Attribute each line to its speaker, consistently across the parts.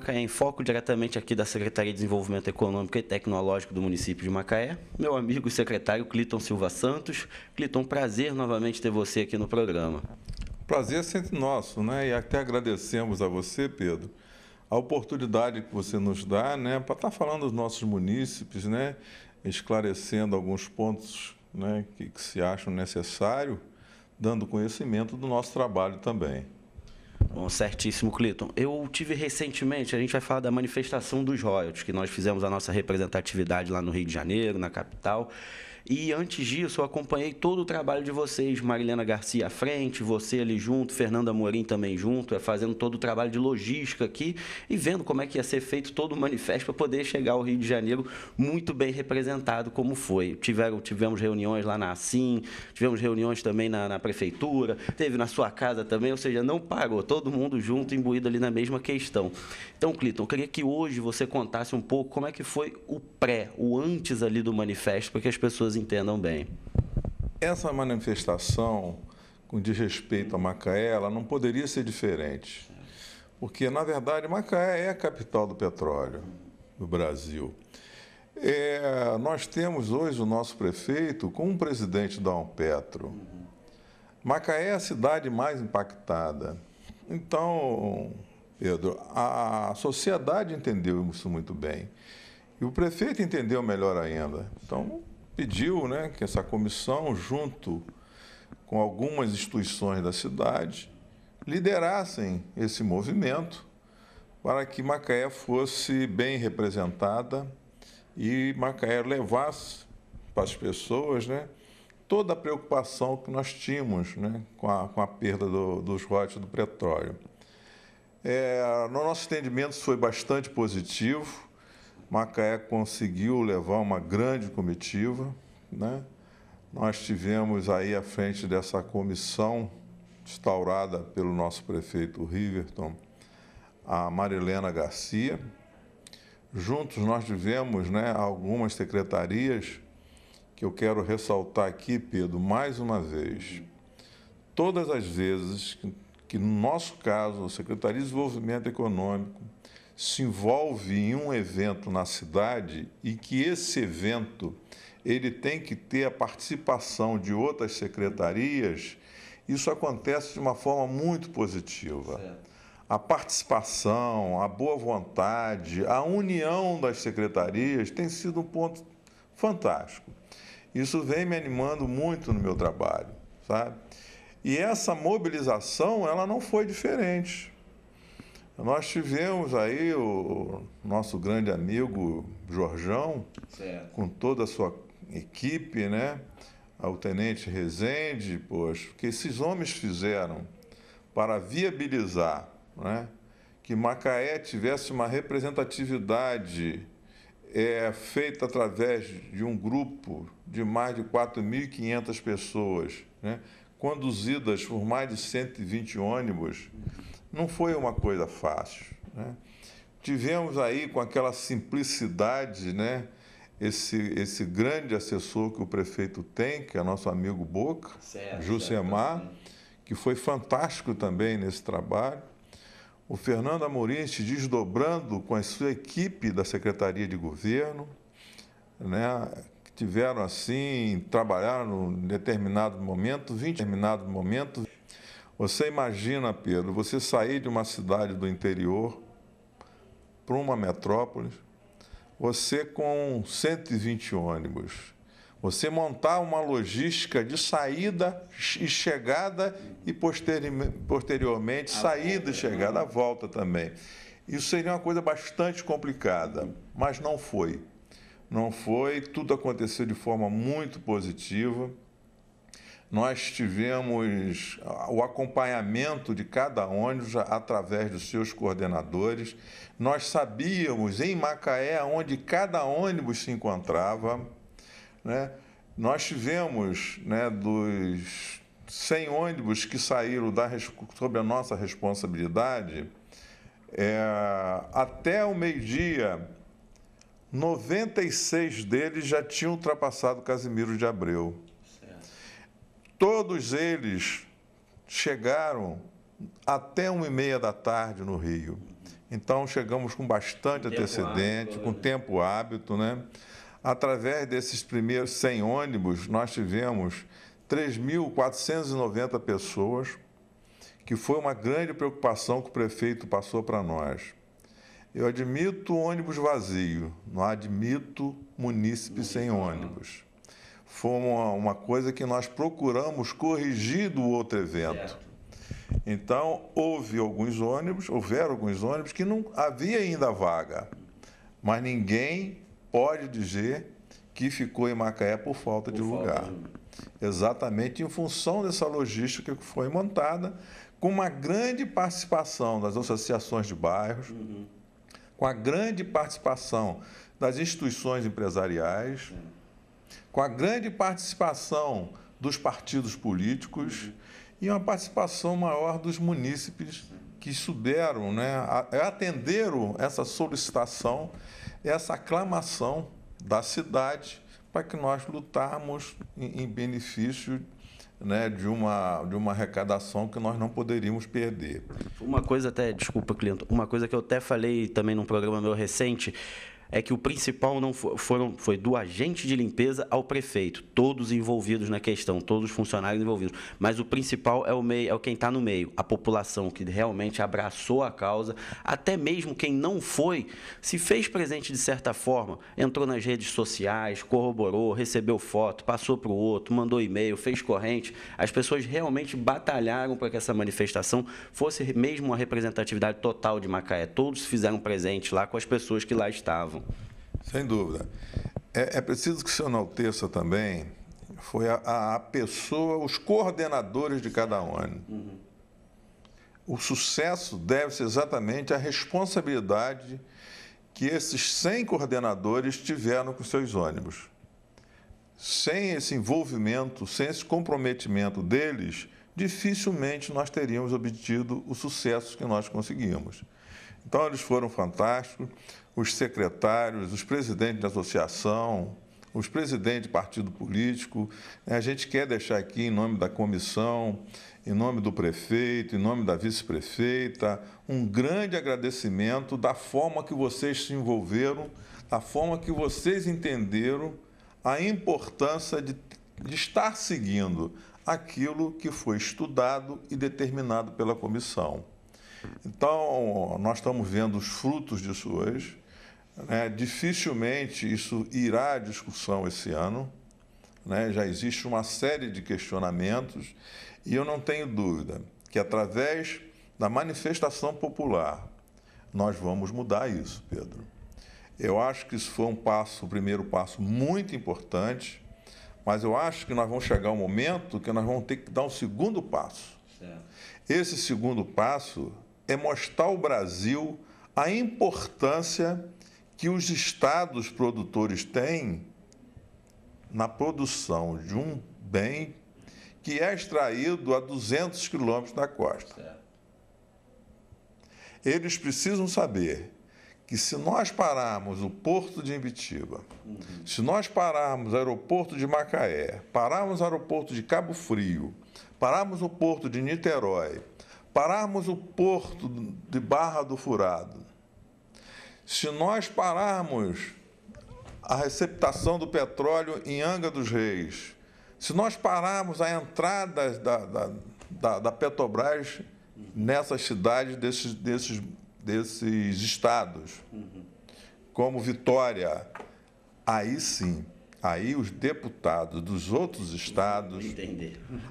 Speaker 1: Macaé em Foco, diretamente aqui da Secretaria de Desenvolvimento Econômico e Tecnológico do município de Macaé. Meu amigo e secretário Cleiton Silva Santos. Cleiton, prazer novamente ter você aqui no programa.
Speaker 2: Prazer é sempre nosso, né? E até agradecemos a você, Pedro, a oportunidade que você nos dá, né, para estar falando dos nossos munícipes, né, esclarecendo alguns pontos, né, que se acham necessários, dando conhecimento do nosso trabalho também.
Speaker 1: Bom, certíssimo, Cleiton. Eu tive recentemente, a gente vai falar da manifestação dos royalties, que nós fizemos a nossa representatividade lá no Rio de Janeiro, na capital. E antes disso, eu acompanhei todo o trabalho de vocês, Marilena Garcia à frente, você ali junto, Fernando Amorim também junto, fazendo todo o trabalho de logística aqui e vendo como é que ia ser feito todo o manifesto para poder chegar ao Rio de Janeiro muito bem representado como foi. Tivemos reuniões lá na ASIM, tivemos reuniões também na prefeitura, teve na sua casa também, ou seja, não parou, todo mundo junto, imbuído ali na mesma questão. Então, Cleiton, eu queria que hoje você contasse um pouco como é que foi o antes ali do manifesto, para que as pessoas entendam bem.
Speaker 2: Essa manifestação, com desrespeito a Macaé, ela não poderia ser diferente. Porque, na verdade, Macaé é a capital do petróleo do Brasil. Nós temos hoje o nosso prefeito como presidente da Ampetro. Macaé é a cidade mais impactada. Então, Pedro, a sociedade entendeu isso muito bem. E o prefeito entendeu melhor ainda. Então, pediu, né, que essa comissão, junto com algumas instituições da cidade, liderassem esse movimento para que Macaé fosse bem representada e Macaé levasse para as pessoas, né, toda a preocupação que nós tínhamos, né, com a perda dos royalties do petróleo. No nosso entendimento foi bastante positivo. Macaé conseguiu levar uma grande comitiva, né? Nós tivemos aí à frente dessa comissão instaurada pelo nosso prefeito Riverton, a Marilena Garcia. Juntos nós tivemos, né, algumas secretarias que eu quero ressaltar aqui, Pedro, mais uma vez. Todas as vezes que no nosso caso, a Secretaria de Desenvolvimento Econômico se envolve em um evento na cidade e que esse evento ele tem que ter a participação de outras secretarias, isso acontece de uma forma muito positiva. Certo. A participação, a boa vontade, a união das secretarias tem sido um ponto fantástico. Isso vem me animando muito no meu trabalho, sabe? E essa mobilização, ela não foi diferente. Nós tivemos aí o nosso grande amigo Jorjão, certo, com toda a sua equipe, né? O tenente Rezende, poxa, o que esses homens fizeram para viabilizar, né, que Macaé tivesse uma representatividade feita através de um grupo de mais de 4.500 pessoas, né, conduzidas por mais de 120 ônibus, não foi uma coisa fácil, né? Tivemos aí com aquela simplicidade, né, esse grande assessor que o prefeito tem, que é nosso amigo Boca, Jusemar, que foi fantástico também nesse trabalho. O Fernando Amorim se desdobrando com a sua equipe da Secretaria de Governo, né, que tiveram assim, trabalharam em determinado momento, 20 determinado momento. Você imagina, Pedro, você sair de uma cidade do interior para uma metrópole, você com 120 ônibus, você montar uma logística de saída e chegada e posteriormente saída e chegada, a volta também. Isso seria uma coisa bastante complicada, mas não foi. Não foi, tudo aconteceu de forma muito positiva. Nós tivemos o acompanhamento de cada ônibus através dos seus coordenadores. Nós sabíamos em Macaé onde cada ônibus se encontrava, né? Nós tivemos, né, dos 100 ônibus que saíram sob a nossa responsabilidade, até o meio-dia, 96 deles já tinham ultrapassado Casimiro de Abreu. Todos eles chegaram até 1h30 da tarde no Rio. Então, chegamos com bastante antecedente, com tempo hábito, né? Através desses primeiros 100 ônibus, nós tivemos 3.490 pessoas, que foi uma grande preocupação que o prefeito passou para nós. Eu admito ônibus vazio, não admito munícipe sem ônibus. Foi uma coisa que nós procuramos corrigir do outro evento. Então, houveram alguns ônibus que não havia ainda vaga, mas ninguém pode dizer que ficou em Macaé por falta de lugar. Exatamente em função dessa logística que foi montada, com uma grande participação das associações de bairros, com a grande participação das instituições empresariais, com a grande participação dos partidos políticos e uma participação maior dos munícipes que souberam, né, atenderam essa solicitação, essa aclamação da cidade para que nós lutarmos em benefício, né, de uma arrecadação que nós não poderíamos perder.
Speaker 1: Uma coisa até, desculpa, Clinton, uma coisa que eu até falei também num programa meu recente, é que o principal não foi do agente de limpeza ao prefeito, todos envolvidos na questão, todos os funcionários envolvidos. Mas o principal é quem está no meio, a população que realmente abraçou a causa, até mesmo quem não foi, se fez presente de certa forma, entrou nas redes sociais, corroborou, recebeu foto, passou para o outro, mandou e-mail, fez corrente. As pessoas realmente batalharam para que essa manifestação fosse mesmo uma representatividade total de Macaé. Todos se fizeram presente lá com as pessoas que lá estavam.
Speaker 2: Sem dúvida. É preciso que o senhor enalteça também, foi a pessoa, os coordenadores de cada ônibus. O sucesso deve-se exatamente à responsabilidade que esses 100 coordenadores tiveram com seus ônibus. Sem esse envolvimento, sem esse comprometimento deles, dificilmente nós teríamos obtido o sucesso que nós conseguimos. Então, eles foram fantásticos, os secretários, os presidentes de associação, os presidentes de partido político. A gente quer deixar aqui, em nome da comissão, em nome do prefeito, em nome da vice-prefeita, um grande agradecimento da forma que vocês se envolveram, da forma que vocês entenderam a importância de estar seguindo aquilo que foi estudado e determinado pela comissão. Então, nós estamos vendo os frutos disso hoje, né? Dificilmente isso irá à discussão esse ano, né? Já existe uma série de questionamentos e eu não tenho dúvida que, através da manifestação popular, nós vamos mudar isso, Pedro. Eu acho que isso foi o primeiro passo muito importante, mas eu acho que nós vamos chegar a um momento que nós vamos ter que dar um segundo passo. Certo. Esse segundo passo é mostrar ao Brasil a importância que os estados produtores têm na produção de um bem que é extraído a 200 quilômetros da costa. Certo. Eles precisam saber que, se nós pararmos o porto de Imbitiba, se nós pararmos o aeroporto de Macaé, pararmos o aeroporto de Cabo Frio, pararmos o porto de Niterói, pararmos o porto de Barra do Furado, se nós pararmos a receptação do petróleo em Angra dos Reis, se nós pararmos a entrada da Petrobras nessas cidades desses estados, como Vitória, aí sim, aí os deputados dos outros estados,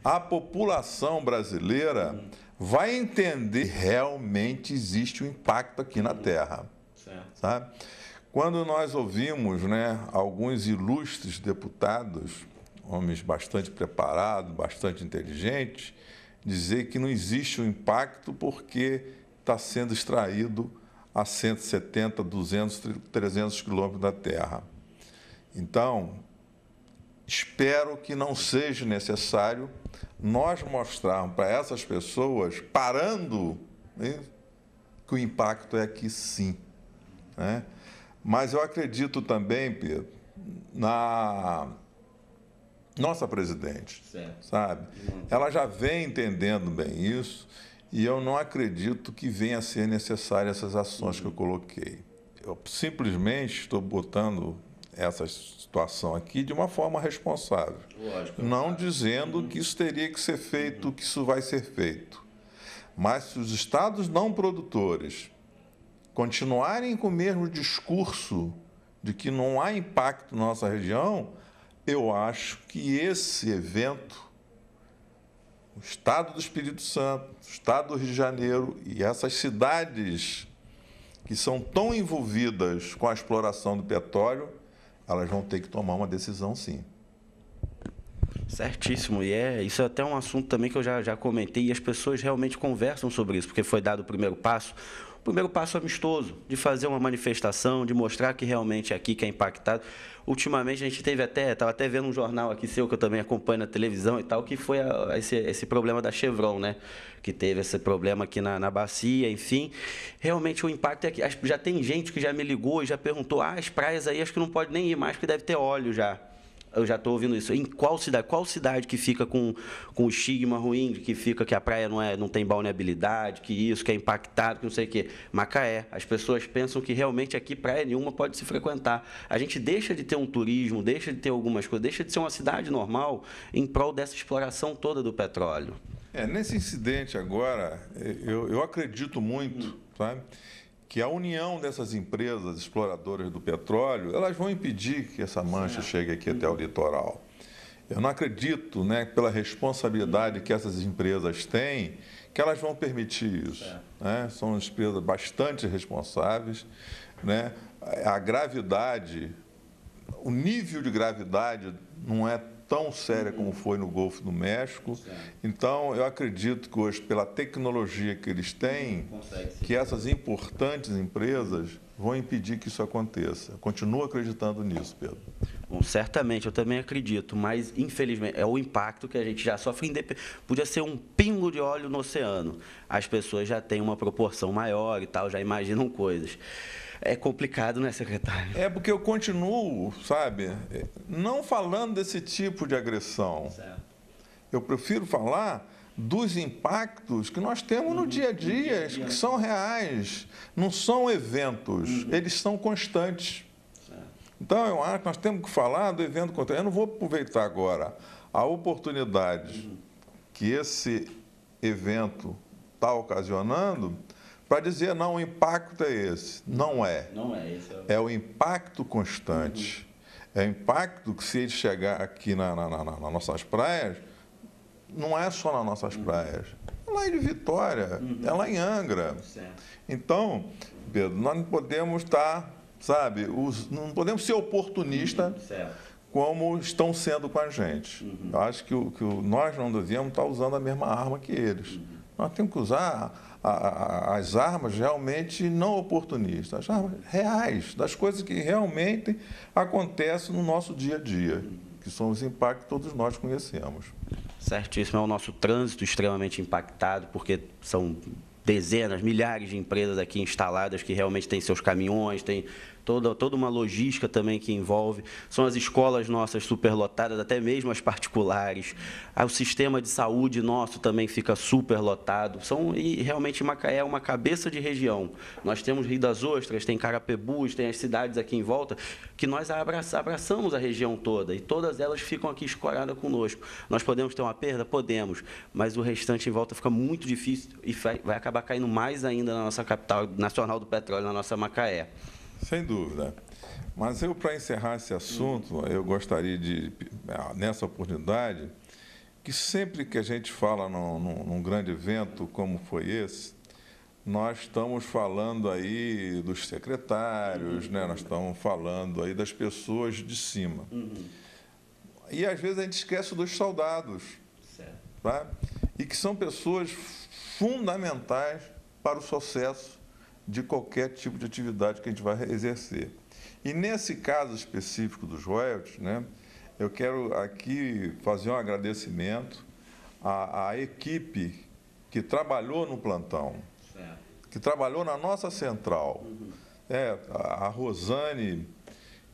Speaker 2: a população brasileira vai entender que realmente existe um impacto aqui na Terra. Certo. Sabe? Quando nós ouvimos, né, alguns ilustres deputados, homens bastante preparados, bastante inteligentes, dizer que não existe um impacto porque está sendo extraído a 170, 200, 300 quilômetros da Terra. Então, espero que não seja necessário nós mostrarmos para essas pessoas, parando, né, que o impacto é aqui sim. Né? Mas eu acredito também, Pedro, na nossa presidente, certo, sabe? Ela já vem entendendo bem isso E eu não acredito que venha a ser necessária essas ações que eu coloquei. Eu simplesmente estou botando essa situação aqui de uma forma responsável.
Speaker 1: Lógico.
Speaker 2: Não dizendo que isso teria que ser feito, que isso vai ser feito. Mas se os estados não produtores continuarem com o mesmo discurso de que não há impacto na nossa região, eu acho que esse evento, o estado do Espírito Santo, o estado do Rio de Janeiro e essas cidades que são tão envolvidas com a exploração do petróleo, elas vão ter que tomar uma decisão, sim.
Speaker 1: Certíssimo, e isso é até um assunto também que eu já comentei, e as pessoas realmente conversam sobre isso, porque foi dado o primeiro passo amistoso, de fazer uma manifestação, de mostrar que realmente é aqui que é impactado. Ultimamente a gente estava até vendo um jornal aqui seu, que eu também acompanho na televisão e tal, que foi esse problema da Chevron, né? Que teve esse problema aqui na bacia, enfim. Realmente o impacto é que já tem gente que já me ligou e já perguntou, as praias aí acho que não pode nem ir mais, porque deve ter óleo já. Eu já estou ouvindo isso. Em qual cidade que fica com o estigma ruim, que fica que a praia não tem balneabilidade, que isso, que é impactado, que não sei o quê? Macaé. As pessoas pensam que realmente aqui praia nenhuma pode se frequentar. A gente deixa de ter um turismo, deixa de ter algumas coisas, deixa de ser uma cidade normal em prol dessa exploração toda do petróleo.
Speaker 2: Nesse incidente agora, eu acredito muito, sabe, que a união dessas empresas exploradoras do petróleo, elas vão impedir que essa mancha chegue aqui até o litoral. Eu não acredito, né, pela responsabilidade que essas empresas têm, que elas vão permitir isso. Né? São empresas bastante responsáveis, né? A gravidade, o nível de gravidade não é tão séria como foi no Golfo do México. Então, eu acredito que hoje, pela tecnologia que eles têm, que essas importantes empresas vão impedir que isso aconteça. Eu continuo acreditando nisso, Pedro.
Speaker 1: Bom, certamente, eu também acredito, mas, infelizmente, é o impacto que a gente já sofre. Podia ser um pingo de óleo no oceano. As pessoas já têm uma proporção maior e tal, já imaginam coisas. É complicado, né, secretário?
Speaker 2: Porque eu continuo, sabe, não falando desse tipo de agressão.
Speaker 1: Certo.
Speaker 2: Eu prefiro falar dos impactos que nós temos no dia a dia, que são reais, não são eventos, eles são constantes. Então, eu acho que nós temos que falar do evento constante. Eu não vou aproveitar agora a oportunidade que esse evento está ocasionando para dizer, não, o impacto é esse. Não é.
Speaker 1: Não é esse.
Speaker 2: É o impacto constante. É o impacto que, se ele chegar aqui nas nossas praias, não é só nas nossas praias. É lá em Vitória, é lá em Angra.
Speaker 1: Certo.
Speaker 2: Então, Pedro, nós não podemos estar, sabe, não podemos ser oportunistas como estão sendo com a gente. Eu acho que nós não devemos estar usando a mesma arma que eles. Nós temos que usar as armas realmente não oportunistas, as armas reais, das coisas que realmente acontecem no nosso dia a dia, que são os impactos que todos nós conhecemos.
Speaker 1: Certíssimo, é o nosso trânsito extremamente impactado, porque são dezenas, milhares de empresas aqui instaladas que realmente têm seus caminhões, tem toda uma logística também que envolve. São as escolas nossas superlotadas, até mesmo as particulares. O sistema de saúde nosso também fica superlotado. E realmente Macaé é uma cabeça de região. Nós temos Rio das Ostras, tem Carapebus, tem as cidades aqui em volta, que nós abraçamos a região toda, e todas elas ficam aqui escoradas conosco. Nós podemos ter uma perda? Podemos, mas o restante em volta fica muito difícil e vai acabar caindo mais ainda na nossa capital nacional do petróleo, na nossa Macaé.
Speaker 2: Sem dúvida. Mas para encerrar esse assunto, eu gostaria de, nessa oportunidade, que sempre que a gente fala num grande evento como foi esse, nós estamos falando aí dos secretários, né? Nós estamos falando aí das pessoas de cima. E às vezes a gente esquece dos soldados, tá? E que são pessoas fundamentais para o sucesso de qualquer tipo de atividade que a gente vai exercer. E nesse caso específico dos royalties, né, eu quero aqui fazer um agradecimento à equipe que trabalhou no plantão, que trabalhou na nossa central. A Rosane,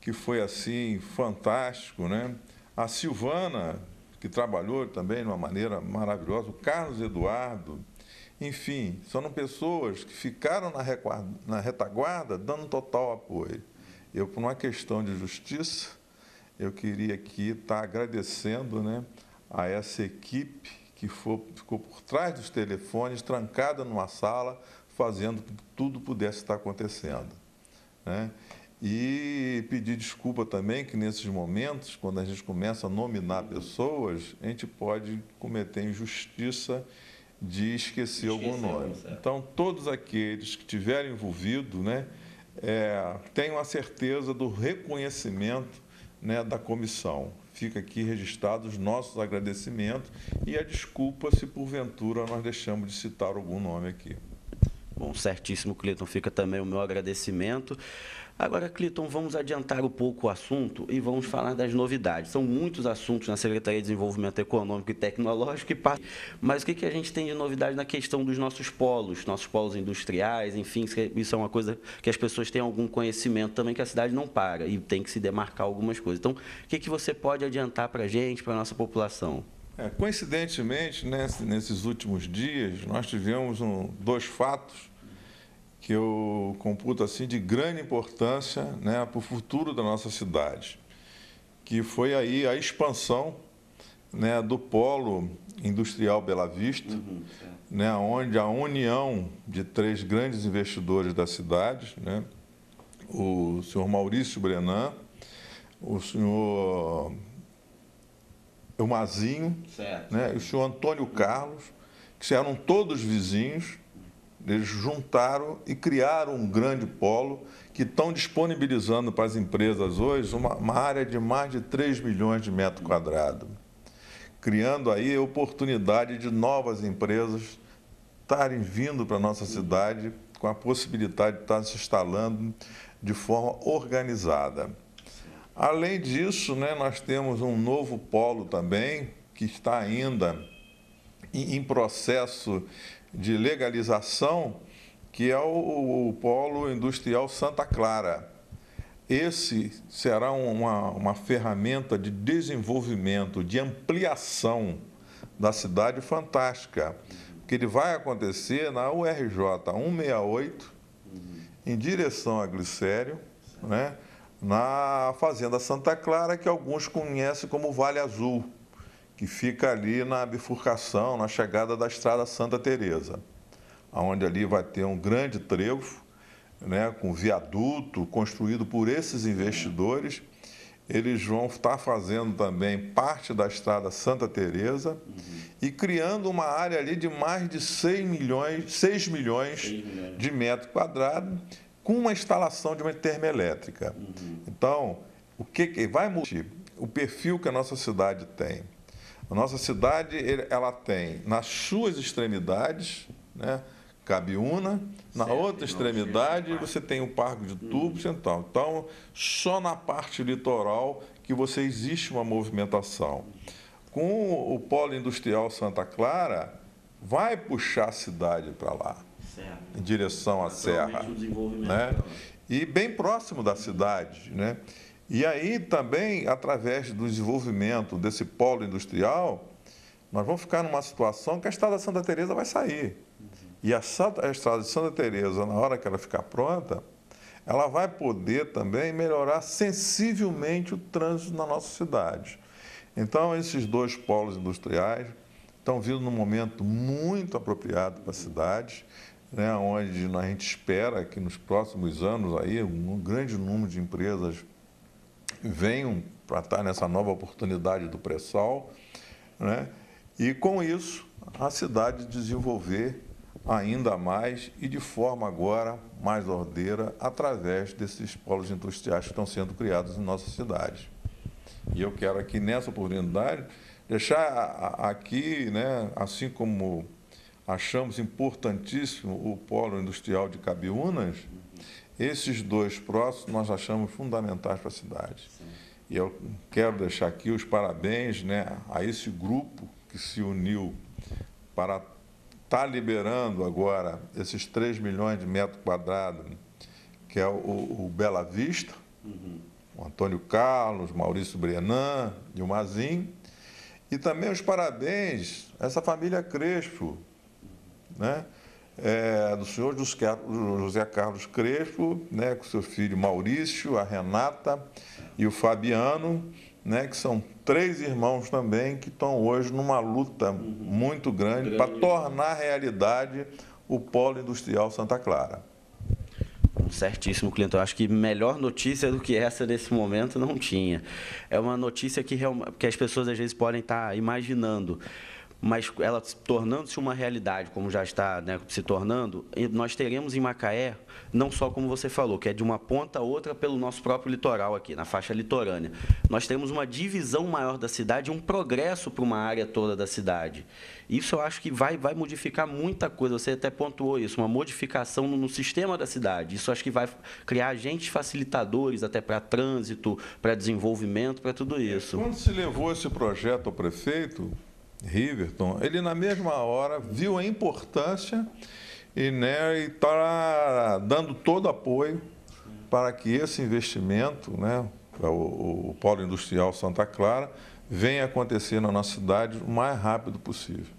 Speaker 2: que foi assim fantástico, né? A Silvana, que trabalhou também de uma maneira maravilhosa, o Carlos Eduardo, Enfim, são pessoas que ficaram na retaguarda dando total apoio. Eu, por uma questão de justiça, eu queria aqui estar agradecendo, né, a essa equipe que ficou por trás dos telefones, trancada numa sala, fazendo que tudo pudesse estar acontecendo, né? E pedir desculpa também que nesses momentos, quando a gente começa a nominar pessoas, a gente pode cometer injustiça de esquecer algum nome. Então, todos aqueles que estiverem envolvidos, né, tenham a certeza do reconhecimento, né, da comissão. Fica aqui registrados os nossos agradecimentos e a desculpa se porventura nós deixamos de citar algum nome aqui.
Speaker 1: Bom, certíssimo, Cleiton. Fica também o meu agradecimento. Agora, Cleiton, vamos adiantar um pouco o assunto e vamos falar das novidades. São muitos assuntos na Secretaria de Desenvolvimento Econômico e Tecnológico, mas o que a gente tem de novidade na questão dos nossos polos industriais, enfim, isso é uma coisa que as pessoas têm algum conhecimento também, que a cidade não para e tem que se demarcar algumas coisas. Então, o que você pode adiantar para a gente, para a nossa população?
Speaker 2: Coincidentemente, nesses últimos dias, nós tivemos dois fatos que eu computo assim de grande importância, né, para o futuro da nossa cidade, que foi aí a expansão, né, do polo industrial Bela Vista, né, onde a união de três grandes investidores da cidade, né, o senhor Maurício Brenan, o senhor Mazinho, né, e o senhor Antônio Carlos, que eram todos vizinhos. Eles juntaram e criaram um grande polo que estão disponibilizando para as empresas hoje uma área de mais de 3 milhões de metros quadrados, criando aí a oportunidade de novas empresas estarem vindo para a nossa cidade com a possibilidade de estar se instalando de forma organizada. Além disso, né, nós temos um novo polo também que está ainda em processo de legalização, que é o Polo Industrial Santa Clara. Esse será uma ferramenta de desenvolvimento, de ampliação da cidade fantástica, que ele vai acontecer na URJ 168, em direção a Glicério, né, na Fazenda Santa Clara, que alguns conhecem como Vale Azul, que fica ali na bifurcação, na chegada da Estrada Santa Teresa, onde ali vai ter um grande trevo, né, com viaduto construído por esses investidores. Eles vão estar fazendo também parte da Estrada Santa Teresa e criando uma área ali de mais de 6 milhões de metros quadrados, com uma instalação de uma termoelétrica. Então, o que vai mudar? O perfil que a nossa cidade tem. A nossa cidade, ela tem, nas suas extremidades, né, Cabiúna, na outra extremidade você tem o Parque de Tubos, então, só na parte litoral que existe uma movimentação. Com o Polo Industrial Santa Clara, vai puxar a cidade para lá, em direção à Serra, né, e bem próximo da cidade, né? E aí também, através do desenvolvimento desse polo industrial, nós vamos ficar numa situação que a Estrada Santa Teresa vai sair. E a Estrada de Santa Teresa, na hora que ela ficar pronta, ela vai poder também melhorar sensivelmente o trânsito na nossa cidade. Então, esses dois polos industriais estão vindo num momento muito apropriado para a cidade, né, onde a gente espera que nos próximos anos aí, um grande número de empresas venham para estar nessa nova oportunidade do pré-sal, né? E com isso a cidade desenvolver ainda mais e de forma agora mais ordeira através desses polos industriais que estão sendo criados em nossa cidade. E eu quero aqui nessa oportunidade deixar aqui, né, assim como achamos importantíssimo o polo industrial de Cabiúnas, esses dois próximos nós achamos fundamentais para a cidade. Sim. E eu quero deixar aqui os parabéns, né, a esse grupo que se uniu para estar liberando agora esses 3 milhões de metros quadrados, que é o Bela Vista, o Antônio Carlos, Maurício Brenan e o Mazinho. E também os parabéns a essa família Crespo, né? Do senhor José Carlos Crespo, né, com seu filho Maurício, a Renata e o Fabiano, né, que são 3 irmãos também que estão hoje numa luta muito grande para tornar realidade o Polo Industrial Santa Clara.
Speaker 1: Certíssimo, Clinton. Eu acho que melhor notícia do que essa nesse momento não tinha. É uma notícia que as pessoas às vezes podem estar imaginando, mas ela tornando-se uma realidade, como já está, né, se tornando, nós teremos em Macaé, não só como você falou, que é de uma ponta a outra pelo nosso próprio litoral aqui, na faixa litorânea. Nós temos uma divisão maior da cidade, um progresso para uma área toda da cidade. Isso eu acho que vai modificar muita coisa, você até pontuou isso, uma modificação no sistema da cidade. Isso eu acho que vai criar agentes facilitadores até para trânsito, para desenvolvimento, para tudo isso.
Speaker 2: Quando se levou esse projeto ao prefeito Riverton, ele na mesma hora viu a importância e está dando todo apoio para que esse investimento, né, o Polo Industrial Santa Clara, venha acontecer na nossa cidade o mais rápido possível.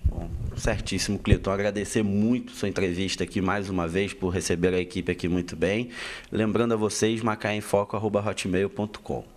Speaker 1: Bom, certíssimo, Clinton. Agradecer muito sua entrevista aqui mais uma vez, por receber a equipe aqui muito bem. Lembrando a vocês, macaemfoco@hotmail.com.